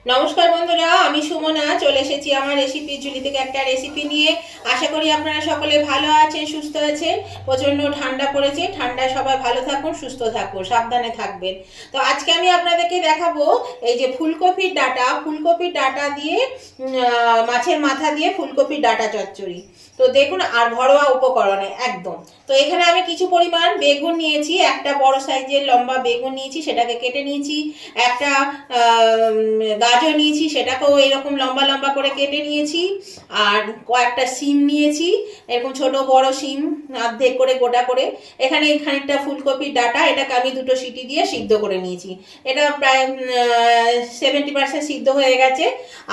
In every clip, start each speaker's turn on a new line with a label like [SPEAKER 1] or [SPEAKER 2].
[SPEAKER 1] নমস্কার বন্ধুরা, আমি সুমনা চলে এসেছি আমার রেসিপি ঝুলি থেকে একটা রেসিপি নিয়ে। আশা করি আপনারা সকলে ভালো আছেন, সুস্থ আছেন। প্রচণ্ড ঠান্ডা পড়েছে, ঠান্ডায় সবাই ভালো থাকুন, সুস্থ থাকুন, সাবধানে থাকবেন। তো আজকে আমি আপনাদেরকে দেখাবো এই যে ফুলকপির ডাঁটা দিয়ে মাছের মাথা দিয়ে ফুলকপির ডাঁটা চচ্চড়ি। তো দেখুন, আর ঘরোয়া উপকরণে একদম। তো এখানে আমি কিছু পরিমাণ বেগুন নিয়েছি, একটা বড় সাইজের লম্বা বেগুন নিয়েছি, সেটাকে কেটে নিয়েছি। একটা গাজর নিয়েছি, সেটাকেও এরকম লম্বা লম্বা করে কেটে নিয়েছি। আর কয়েকটা শিম নিয়েছি, এরকম ছোট বড় শিম অর্ধেক করে গোটা করে। এখানে খানিকটা ফুলকপির ডাঁটা, এটাকে আমি দুটো সিটি দিয়ে সিদ্ধ করে নিয়েছি। এটা প্রায় 70% সিদ্ধ হয়ে গেছে।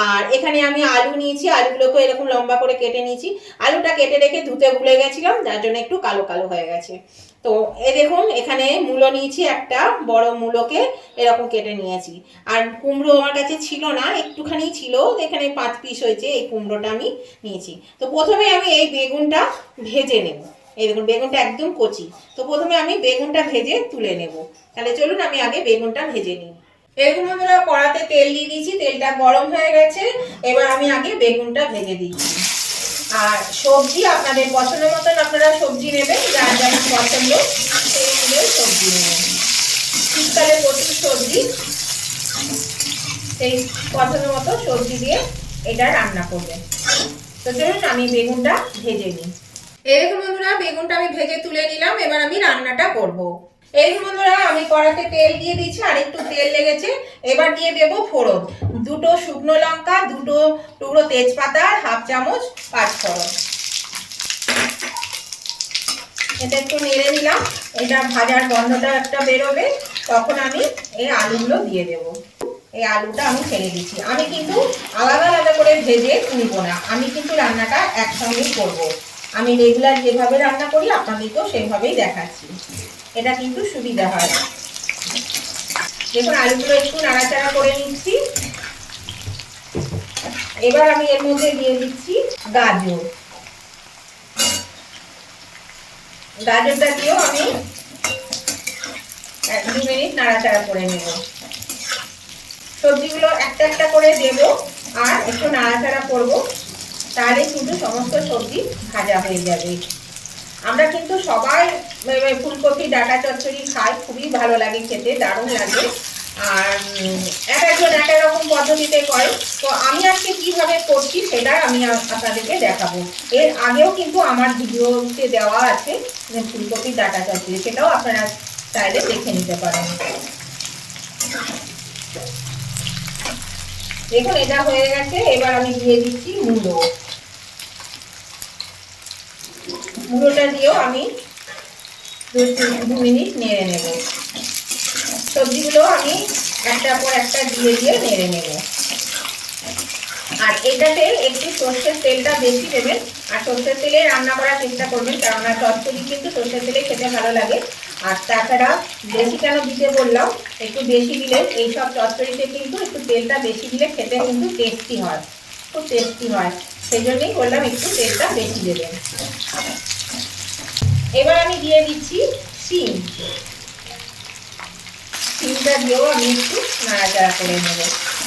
[SPEAKER 1] আর এখানে আমি আলু নিয়েছি, আলুগুলোকে এরকম লম্বা করে কেটে নিয়েছি। আলুটা কেটে রেখে ধুতে ভুলে গেছিলাম, যার জন্য একটু কালো কালো হয়ে গেছে। তো দেখুন, এখানে মূলো নিয়েছি, একটা বড় মূলোকে এরকম কেটে নিয়েছি। আর কুমড়ো আমার কাছে ছিল না, একটুখানি ছিল, এখানে 5 পিস হয়েছে, এই কুমড়োটা আমি নিয়েছি। তো প্রথমে আমি এই বেগুনটা ভেজে নেব। এই দেখুন, বেগুনটা একদম কচি। তো প্রথমে আমি বেগুনটা ভেজে তুলে নেব। তাহলে চলুন আমি আগে বেগুনটা ভেজে নিই। এরকম আমরা কড়াতে তেল দিয়ে দিয়েছি, তেলটা গরম হয়ে গেছে। এবার আমি আগে বেগুনটা ভেজে দিচ্ছি। আর সবজি আপনাদের পছন্দের মতন আপনারা সবজি নেবেন, যার যেমন পছন্দ সেই অনুযায়ী সবজি নেবেন। শীতকালে প্রচুর সবজি, সেই পছন্দ মতো সবজি দিয়ে এটা রান্না করবেন। তো চলুন আমি বেগুনটা ভেজে নিই। এরকম বন্ধুরা, বেগুনটা আমি ভেজে তুলে নিলাম। এবার আমি রান্নাটা করব। এই বন্ধুরা, আমি কড়াতে তেল দিয়ে দিচ্ছি, আর একটু তেল লেগেছে। এবার দিয়ে দেব ফোড়ন। দুটো শুকনো লঙ্কা, দুটো টুকরো তেজপাতা, আর হাফ চামচ পাঁচফোড়ন। এটা একটু নেড়ে নিলাম। এটা ভাজার গন্ধটা একটা বেরোবে, তখন আমি এই আলুগুলো দিয়ে দেব। এই আলুটা আমি ছেড়ে দিচ্ছি। আমি কিন্তু আলাদা আলাদা করে ভেজে তুলব না, আমি কিন্তু রান্নাটা একসঙ্গেই করব। আমি রেগুলার যেভাবে রান্না করি আপনাদেরকেও সেভাবেই দেখাচ্ছি, এটা কিন্তু সুবিধা হয়। দেখুন, আলুগুলো একটু নাড়াচাড়া করে নিচ্ছি। এবার আমি এর মধ্যে দিয়ে দিচ্ছি গাজর। গাজরটা দিয়েও আমি 1-2 মিনিট নাড়াচাড়া করে নেব। সবজিগুলো একটা একটা করে দেব আর একটু নাড়াচাড়া করব, তাহলে কিন্তু সমস্ত সবজি ভাজা হয়ে যাবে। আমরা কিন্তু সবাই ফুলকপি ডাঁটা চচ্চড়ি খাই, খুবই ভালো লাগে খেতে, দারুণ লাগে। আর এক একজন এক এক রকম পদ্ধতিতে করে। তো আমি আজকে কিভাবে করছি সেটা আমি আপনাদেরকে দেখাবো। এর আগেও কিন্তু আমার ভিডিওতে দেওয়া আছে ফুলকপি ডাঁটা চচ্চড়ি, সেটাও আপনারা চাইলে দেখে নিতে পারেন। দেখুন, এটা হয়ে গেছে। এবার আমি দিয়ে দিচ্ছি মুড়োটা দিয়েও আমি 2 মিনিট নেড়ে নেব। সবজিগুলো আমি একটার পর একটা দিয়ে দিয়ে নেড়ে নেব। আর এটাতে একটু সর্ষের তেলটা বেশি দেবেন, আর সর্ষের তেলে রান্না করার চেষ্টা করবেন, কেননা চচ্চড়ি কিন্তু সর্ষের তেলে খেতে ভালো লাগে। আর তাছাড়া বেশি কেন দিতে বললাম, একটু বেশি দিলে এইসব চচ্চড়িতে কিন্তু একটু তেলটা বেশি দিলে খেতে কিন্তু টেস্টি হয়, খুব টেস্টি হয়। সেই জন্যই বললাম একটু তেলটা বেশি দেবেন। এবার আমি দিয়ে দিচ্ছি শিম। শিমটা দিয়েও আমি একটু নাড়াচাড়া করে নেব।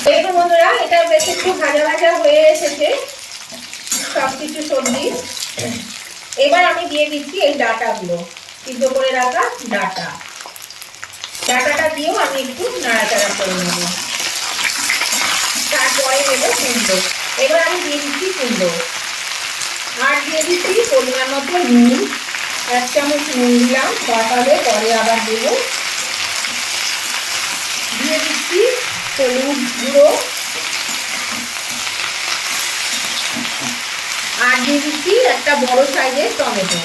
[SPEAKER 1] দেখুন বন্ধুরা, এটা বেশ একটু ভাজা ভাজা হয়ে এসেছে সব কিছু সবজি। এবার আমি দিয়ে দিচ্ছি এই ডাঁটাগুলো, সিদ্ধ করে রাখা ডাঁটাটা দিয়েও আমি একটু নাড়াচাড়া করে নেব। তারপরে দেবো কুমড়ো। এবার আমি দিয়ে দিচ্ছি কুমড়ো, আর দিয়ে দিচ্ছি পরিমাণ মতো নুন। 1 চামচ নুন দিলাম, তাহলে পরে আবার দেবো। দিয়ে দিচ্ছি হলুদ গুঁড়ো, আর দিয়ে দিচ্ছি একটা বড় সাইজের টমেটো।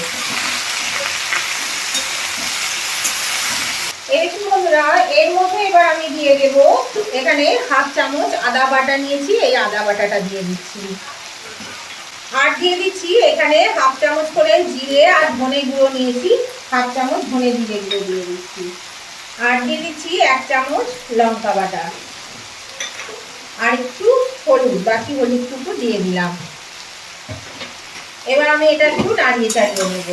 [SPEAKER 1] এরকম বন্ধুরা, এর মধ্যে এবার আমি দিয়ে দেব, এখানে হাফ চামচ আদা বাটা নিয়েছি, এই আদা বাটাটা দিয়ে দিচ্ছি। আর দিয়ে দিচ্ছি এখানে হাফ চামচ করে জিরে আর ধনে গুঁড়ো নিয়েছি, হাফ চামচ ধনে জিরে গুঁড়ো দিয়ে দিচ্ছি। আর দিয়ে দিচ্ছি 1 চামচ লঙ্কা বাটা, আর একটু হলুদ, বাকি হলুদটুকু দিয়ে দিলাম। এবার আমি এটা একটু নাড়িয়ে চাড়িয়ে নেব।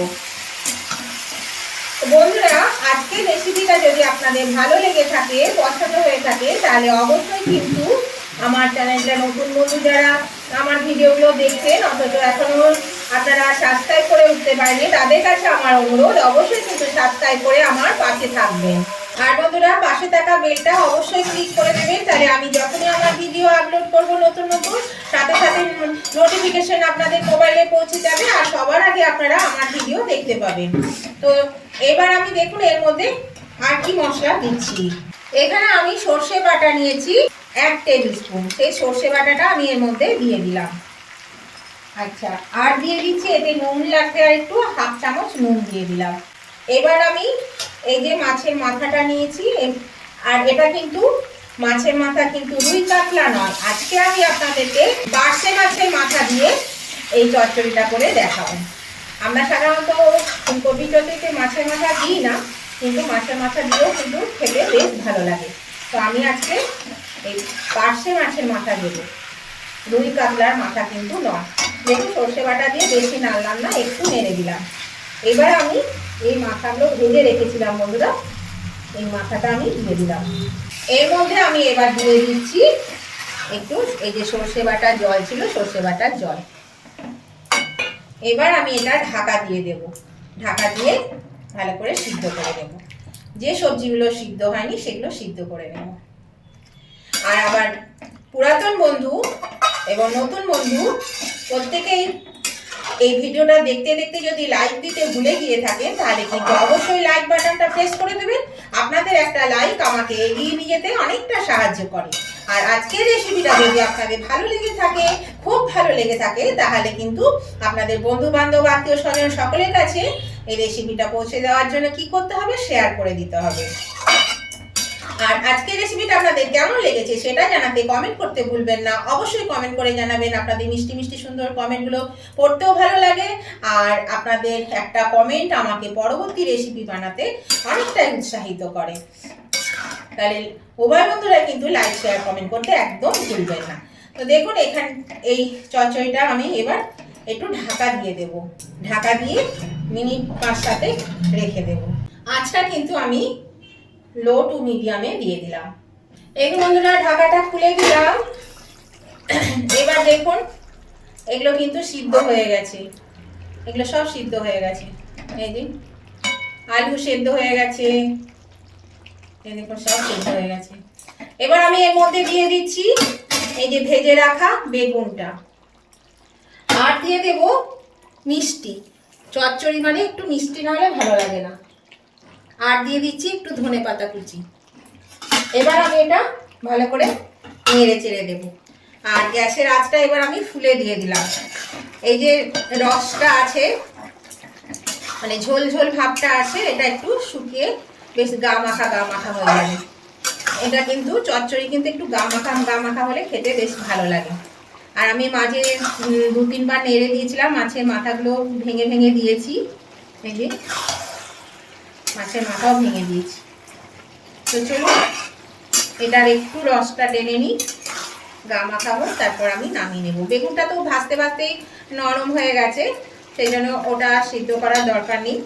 [SPEAKER 1] বন্ধুরা, আজকের রেসিপিটা যদি আপনাদের ভালো লেগে থাকে, পছন্দ হয়ে থাকে, তাহলে অবশ্যই কিন্তু আমার চ্যানেলটা নতুন বন্ধু যারা আমার ভিডিওগুলো দেখছেন অথচ এখনো আপনারা সাবস্ক্রাইব করে উঠতে পারেনি, তাদের কাছে আমার অনুরোধ অবশ্যই কিন্তু সাবস্ক্রাইব করে আমার পাশে থাকবেন। আর বন্ধুরা পাশে থাকা বেলটা অবশ্যই ক্লিক করে দেবেন, তাহলে আমি যখনই আমার ভিডিও আপলোড করব নতুন নতুন সাথে সাথে নোটিফিকেশন আপনাদের মোবাইলে পৌঁছে যাবে আর সবার আগে আপনারা আমার ভিডিও দেখতে পাবেন। তো এবার আমি দেখুন এর মধ্যে আর কি মশলা দিচ্ছি। এখানে আমি সর্ষে বাটা নিয়েছি 1 টেবিল স্পুন, সেই সর্ষে বাটাটা আমি এর মধ্যে দিয়ে দিলাম। আচ্ছা, আর দিয়ে দিচ্ছি এতে নুন লাগবে, আর একটু 1/2 চামচ নুন দিয়ে দিলাম। এবার আমি এই যে মাছের মাথাটা নিয়েছি, আর এটা কিন্তু মাছের মাথা কিন্তু রুই কাতলা নয়, আজকে আমি আপনাদেরকে বাড়শে মাছের মাথা দিয়ে এই চচ্চড়িটা করে দেখাবো। আমরা সাধারণত ফুলকপি চচ্চড়িতে মাছের মাথা দিই না, কিন্তু মাছের মাথা দিয়েও কিন্তু খেতে বেশ ভালো লাগে। তো আমি আজকে এই বাড়শে মাছের মাথা দেবো, রুই কাতলার মাথা কিন্তু নয়। দেখুন সর্ষে বাটা দিয়ে বেশি নাড়লাম না, একটু নেড়ে দিলাম। এবার আমি এই মাথাগুলো ভেজে রেখেছিলাম বন্ধুরা, এই মাথাটা আমি দিয়ে দিলাম। এর মধ্যে আমি এবার দিয়ে দিচ্ছি একটু এই যে সর্ষে বাটার জল ছিল, সর্ষে বাটার জল। এবার আমি এটা ঢাকা দিয়ে দেব, ঢাকা দিয়ে ভালো করে সিদ্ধ করে দেব। যে সবজিগুলো সিদ্ধ হয়নি সেগুলো সিদ্ধ করে নেব। আর আবার পুরাতন বন্ধু এবং নতুন বন্ধু প্রত্যেকেই এই ভিডিওটা দেখতে দেখতে যদি লাইক দিতে ভুলে গিয়ে থাকেন তাহলে কিন্তু অবশ্যই লাইক বাটনটা প্রেস করে দেবেন। আপনাদের একটা লাইক আমাকে এগিয়ে নিয়ে যেতে অনেকটা সাহায্য করে। আর আজকের রেসিপিটা যদি আপনাদের ভালো লেগে থাকে, খুব ভালো লেগে থাকে, তাহলে কিন্তু আপনাদের বন্ধু বান্ধব আত্মীয় স্বজন সকলের কাছে এই রেসিপিটা পৌঁছে দেওয়ার জন্য কি করতে হবে, শেয়ার করে দিতে হবে। আর আজকের রেসিপিটা আপনাদের কেমন লেগেছে সেটা জানাতে কমেন্ট করতে ভুলবেন না। অবশ্যই কমেন্ট করে জানাবেন, আপনাদের মিষ্টি মিষ্টি সুন্দর কমেন্টগুলো পড়তেও ভালো লাগে। আর আপনাদের একটা কমেন্ট আমাকে পরবর্তী রেসিপি বানাতে অনেকটাই উৎসাহিত করে। তাহলে উভয় বন্ধুরা কিন্তু লাইক শেয়ার কমেন্ট করতে একদম ভুলবেন না। তো দেখুন এখানে এই চচ্চড়িটা আমি এবার একটু ঢাকা দিয়ে দেব, ঢাকা দিয়ে মিনিট 5-7 রেখে দেব। আঁচটা কিন্তু আমি লো টু মিডিয়ামে দিয়ে দিলাম। এই বন্ধুরা ঢাকাটা খুলে দিলাম। এবার দেখুন এগুলো কিন্তু সিদ্ধ হয়ে গেছে, এগুলো সব সিদ্ধ হয়ে গেছে। এই যে আলু সেদ্ধ হয়ে গেছে, এই দেখুন সব সেদ্ধ হয়ে গেছে। এবার আমি এর মধ্যে দিয়ে দিচ্ছি এই যে ভেজে রাখা বেগুনটা, আর দিয়ে দেব মিষ্টি। চচ্চড়ি মানে একটু মিষ্টি না হলে ভালো লাগে না। আর দিয়ে দিচ্ছি একটু ধনেপাতা কুচি। এবার আমি এটা ভালো করে নেড়ে চেড়ে দেবো। আর গ্যাসের আঁচটা এবার আমি ফুলে দিয়ে দিলাম। এই যে রসটা আছে মানে ঝোল ঝোল ভাবটা আছে, এটা একটু শুকিয়ে বেশ গা মাখা হয়ে যাবে। এটা কিন্তু চচ্চড়ি কিন্তু একটু গা মাখা হলে খেতে বেশ ভালো লাগে। আর আমি মাঝে 2-3 বার নেড়ে দিয়েছিলাম, মাছের মাথাগুলো ভেঙে ভেঙে দিয়েছি। এই যে মাছের মাথাও ভেঙে দিয়েছি। তো চলুন এটার একটু রসটা টেনে নিই, গা মাখা হোক, তারপর আমি নামিয়ে নেব। বেগুনটা তো ভাজতে ভাজতেই নরম হয়ে গেছে, সেই জন্য ওটা সিদ্ধ করার দরকার নেই।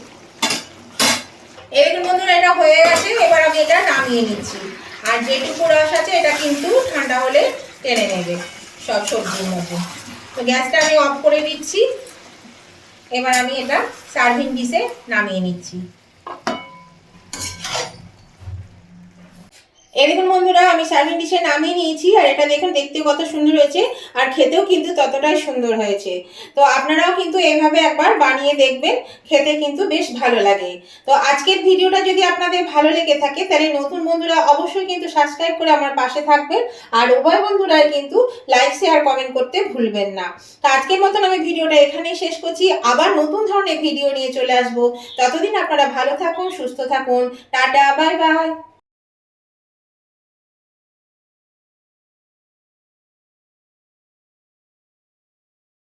[SPEAKER 1] এরকম বন্ধুরা এটা হয়ে গেছে, এবার আমি এটা নামিয়ে নিচ্ছি। আর যেটুকু রস আছে এটা কিন্তু ঠান্ডা হলে টেনে নেবে সব সবজির মধ্যে। তো গ্যাসটা আমি অফ করে দিচ্ছি। এবার আমি এটা সার্ভিং ডিশে নামিয়ে নিচ্ছি। এই দেখুন বন্ধুরা আমি সার্ভিং ডিশে নামিয়ে নিয়েছি। আর এটা দেখুন দেখতে কত সুন্দর হয়েছে, আর খেতেও কিন্তু ততটাই সুন্দর হয়েছে। তো আপনারাও কিন্তু এইভাবে একবার বানিয়ে দেখবেন, খেতে কিন্তু বেশ ভালো লাগে। তো আজকের ভিডিওটা যদি আপনাদের ভালো লেগে থাকে তাহলে নতুন বন্ধুরা অবশ্যই কিন্তু সাবস্ক্রাইব করে আমার পাশে থাকবেন। আর উভয় বন্ধুরাই কিন্তু লাইক শেয়ার কমেন্ট করতে ভুলবেন না। তো আজকের মতন আমি ভিডিওটা এখানেই শেষ করছি। আবার নতুন ধরনের ভিডিও নিয়ে চলে আসবো। ততদিন আপনারা ভালো থাকুন, সুস্থ থাকুন। Tata, bye bye.